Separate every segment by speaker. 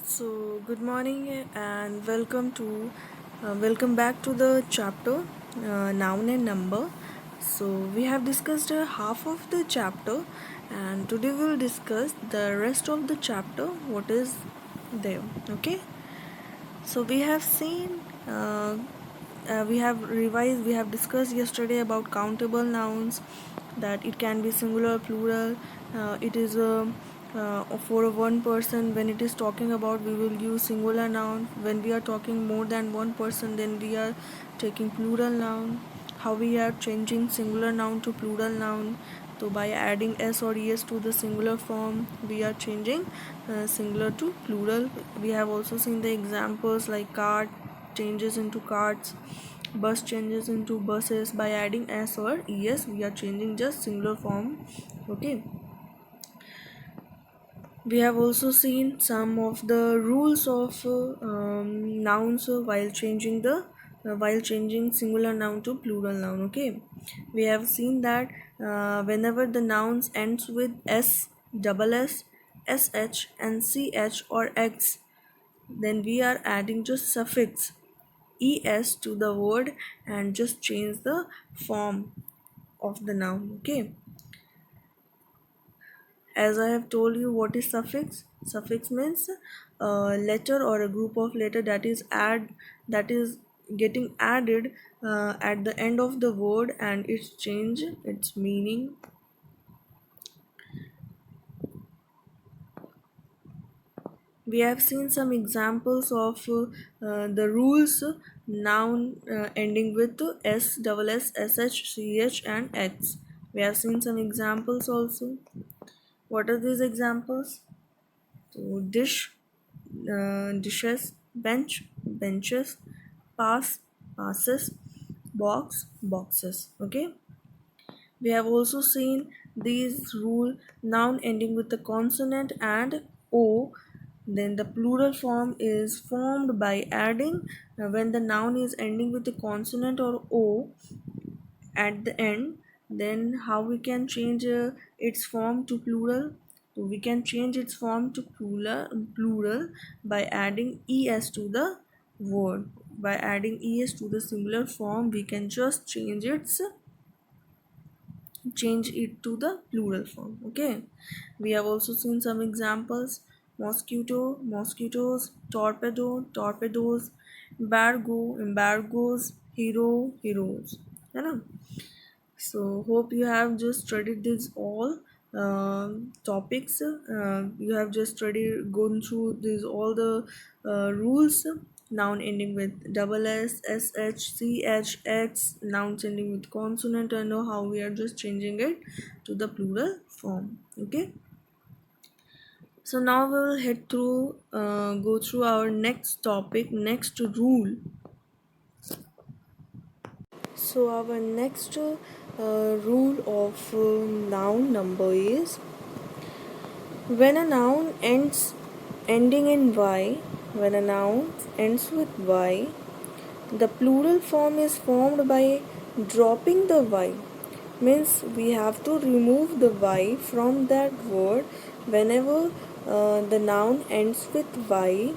Speaker 1: So, good morning and welcome back to the chapter noun and number. So, we have discussed half of the chapter, and today we will discuss the rest of the chapter. What is there? Okay. So we have seen, we have revised, we have discussed yesterday about countable nouns, that it can be singular, plural. It is for a one person. When it is talking about, we will use singular noun. When we are talking more than one person, then we are taking plural noun. How we are changing singular noun to plural noun. So by adding s or es to the singular form, we are changing singular to plural. We have also seen the examples like cart changes into carts, bus changes into buses. By adding s or es, we are changing just singular form. Okay. We have also seen some of the rules of nouns while changing singular noun to plural noun. Okay, we have seen that whenever the nouns ends with s, double s, sh, and ch or x, then we are adding just suffix es to the word and just change the form of the noun. Okay, as I have told you, what is suffix? Suffix means a letter or a group of letter that is getting added at the end of the word, and it's change its meaning. We have seen some examples of the rules noun ending with s, double s, sh, ch, and x. We have seen some examples also. What are these examples? So dish, dishes, bench, benches, pass, passes, box, boxes. Okay. We have also seen these rule noun ending with the consonant and o. Then the plural form is formed by adding when the noun is ending with the consonant or o at the end. Then how we can change its form to plural? So we can change its form to plural by adding es to the word. By adding es to the singular form, we can just change it to the plural form. Okay, we have also seen some examples: mosquito, mosquitoes, torpedo, torpedoes, embargo, embargoes, hero, heroes. है ना? So hope you have just studied this all topics. You have just studied gone through these all the rules. Noun ending with double s, sh, ch, x. Nouns ending with consonant, and know how we are just changing it to the plural form. Okay. So now we will go through our next topic, next rule. So our next rule of noun number is when a noun ending in y, when a noun ends with y, the plural form is formed by dropping the y. Means we have to remove the y from that word whenever the noun ends with y.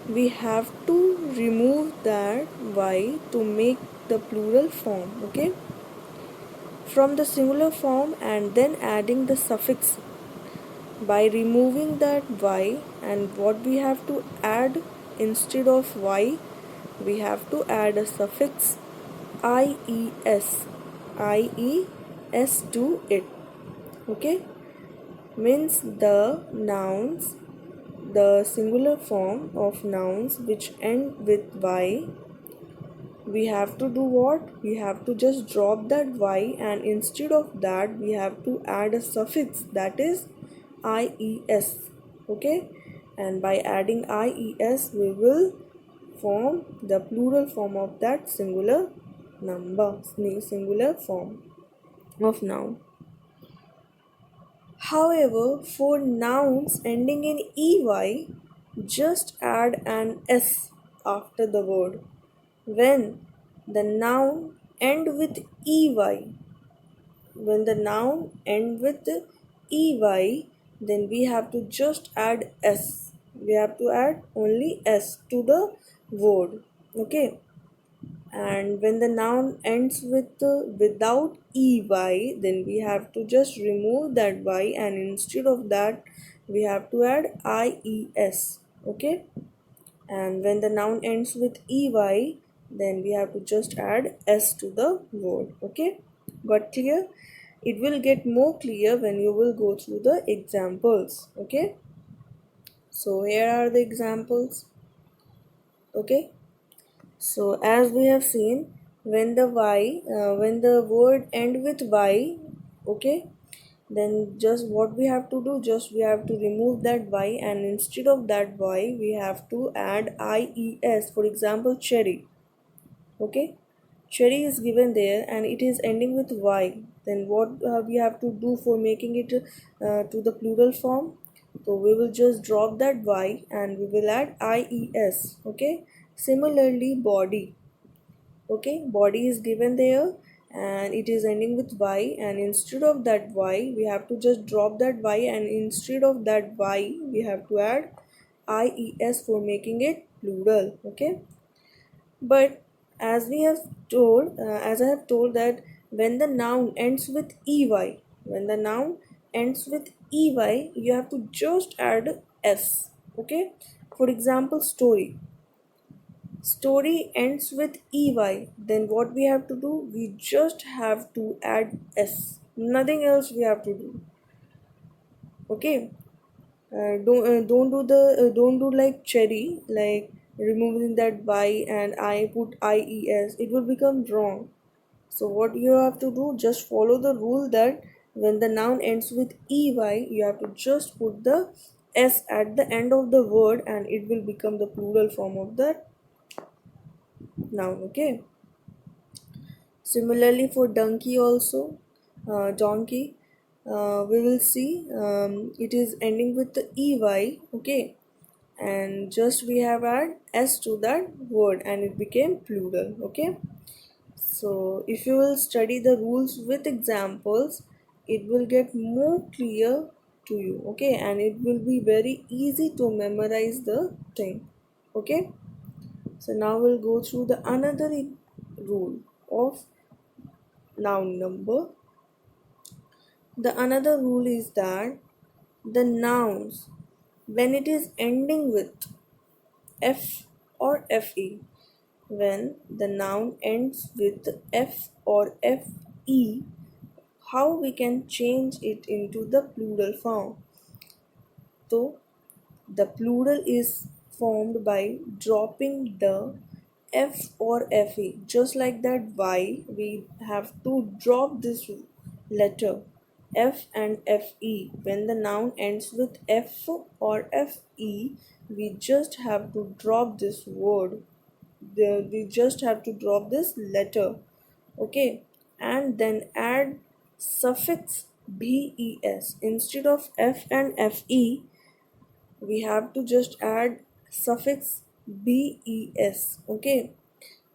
Speaker 1: We have to remove that y to make the plural form. Okay, from the singular form and then adding the suffix by removing that y. And what we have to add instead of y, we have to add a suffix ies, ies to it. Okay, means the nouns, the singular form of nouns which end with y, we have to do what? We have to just drop that y, and instead of that we have to add a suffix, that is ies. Okay, and by adding ies we will form the plural form of that singular singular form of noun. However, for nouns ending in ey, just add an s after the word. When the noun end with ey, when the noun end with ey, then we have to just add s. we have to add only s to the word. Okay, and when the noun ends with without ey, then we have to just remove that y, and instead of that we have to add ies. Okay, and when the noun ends with ey, then we have to just add s to the word. Okay, got clear? It will get more clear when you will go through the examples. Okay, so here are the examples. Okay, so as we have seen, when the when the word end with y, okay, then just what we have to do, just we have to remove that y, and instead of that y we have to add ies. For example, cherry. Okay, cherry is given there and it is ending with y. Then what we have to do for making it to the plural form? So we will just drop that y and we will add ies. Okay, similarly, body. Okay, body is given there and it is ending with y, and instead of that y we have to just drop that y, and instead of that y we have to add ies for making it plural. Okay, but as we have told, as I have told, that when the noun ends with ey, when the noun ends with ey, you have to just add s. Okay, for example, story. Story ends with ey, then what we have to do? We just have to add s. Nothing else we have to do. Okay, don't do like cherry, like removing that y and I put ies. It will become wrong. So what you have to do? Just follow the rule that when the noun ends with ey, you have to just put the s at the end of the word, and it will become the plural form of that noun. Okay. Similarly, for donkey also, donkey, we will see it is ending with the ey. Okay, and just we have add s to that word and it became plural. Okay, so if you will study the rules with examples, it will get more clear to you. Okay, and it will be very easy to memorize the thing. Okay, so now we'll go through the another rule of noun number. The another rule is that the nouns, when it is ending with f or fe, when the noun ends with f or fe, how we can change it into the plural form? So the plural is formed by dropping the f or fe. Just like that y, we have to drop this letter f and fe. When the noun ends with f or fe, we just have to drop this word. We just have to drop this letter. Okay, and then add suffix bes instead of f and fe. We have to just add suffix bes. Okay,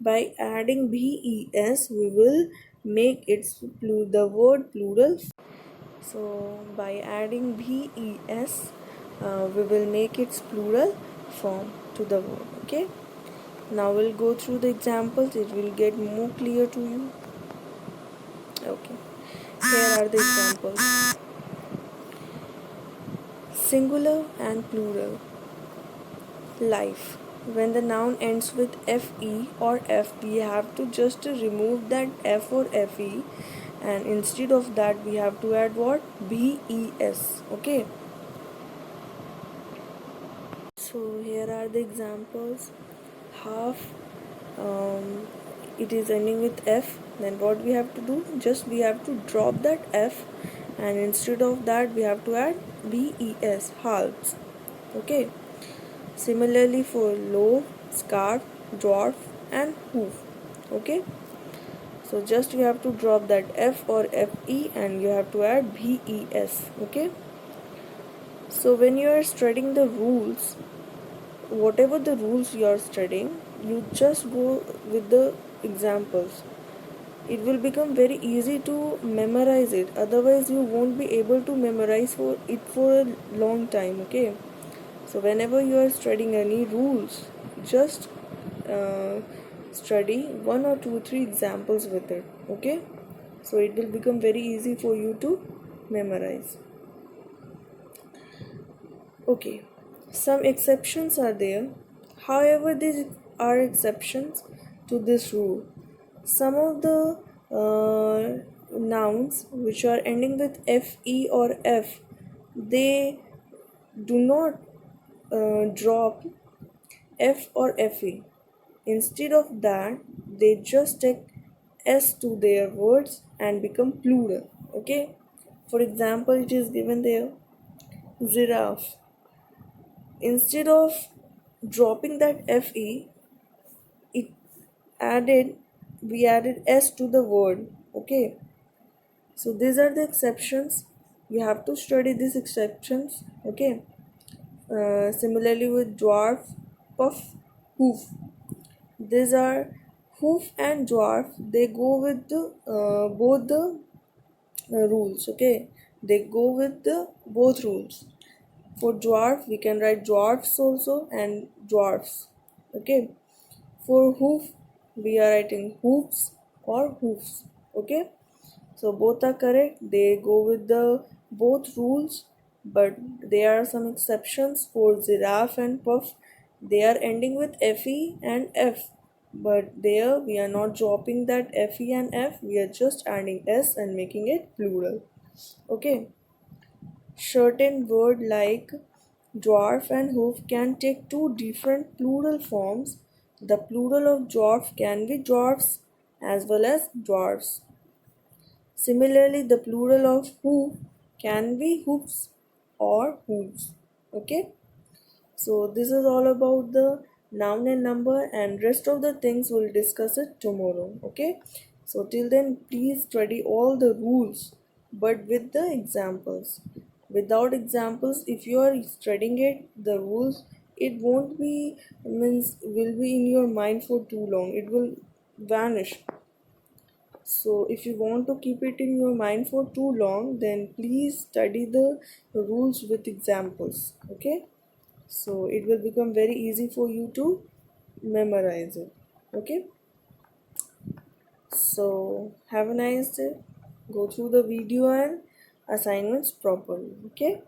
Speaker 1: by adding bes we will make its the word plural. So by adding bes we will make its plural form to the word. Okay, now we'll go through the examples. It will get more clear to you. Okay, here are the examples. Singular and plural. Life. When the noun ends with fe or f, we have to just remove that f or fe, and instead of that we have to add what? Bes. Okay, so here are the examples. Half, um, it is ending with f, then what we have to do? Just we have to drop that f, and instead of that we have to add bes, halves. Okay, similarly for loaf, scarf, dwarf and hoof. Okay, so just you have to drop that f or fe and you have to add bes. Okay, so when you are studying the rules, whatever the rules you are studying, you just go with the examples. It will become very easy to memorize it, otherwise you won't be able to memorize for it for a long time. Okay, So whenever you are studying any rules, just uh, study one or two, three examples with it. Okay, so it will become very easy for you to memorize. Okay, some exceptions are there. However, these are exceptions to this rule. Some of the nouns which are ending with fe or f, they do not drop f or fe. Instead of that, they just take s to their words and become plural. Okay. For example, it is given there giraffe. Instead of dropping that fe, it added we added s to the word. Okay. So these are the exceptions. You have to study these exceptions. Okay. Similarly with dwarf, puff, hoof. These are hoof and dwarf. They go with the both the rules. Okay, they go with the both rules. For dwarf, we can write dwarfs also and dwarfs. Okay. For hoof, we are writing hoofs or hoofs. Okay. So both are correct. They go with the both rules, but there are some exceptions for giraffe and puff. They are ending with fe and f, but there we are not dropping that fe and f. We are just adding s and making it plural. Okay. Certain word like dwarf and hoof can take two different plural forms. The plural of dwarf can be dwarfs as well as dwarfs. Similarly, the plural of hoof can be hoofs or hooves. Okay, so this is all about the noun and number, and rest of the things we'll discuss it tomorrow. Okay, so till then, please study all the rules but with the examples. Without examples, if you are studying it, the rules, it won't be means will be in your mind for too long. It will vanish. So, if you want to keep it in your mind for too long, then please study the rules with examples. Okay, so it will become very easy for you to memorize it. Okay, so have a nice day. Go through the video and assignments properly. Okay.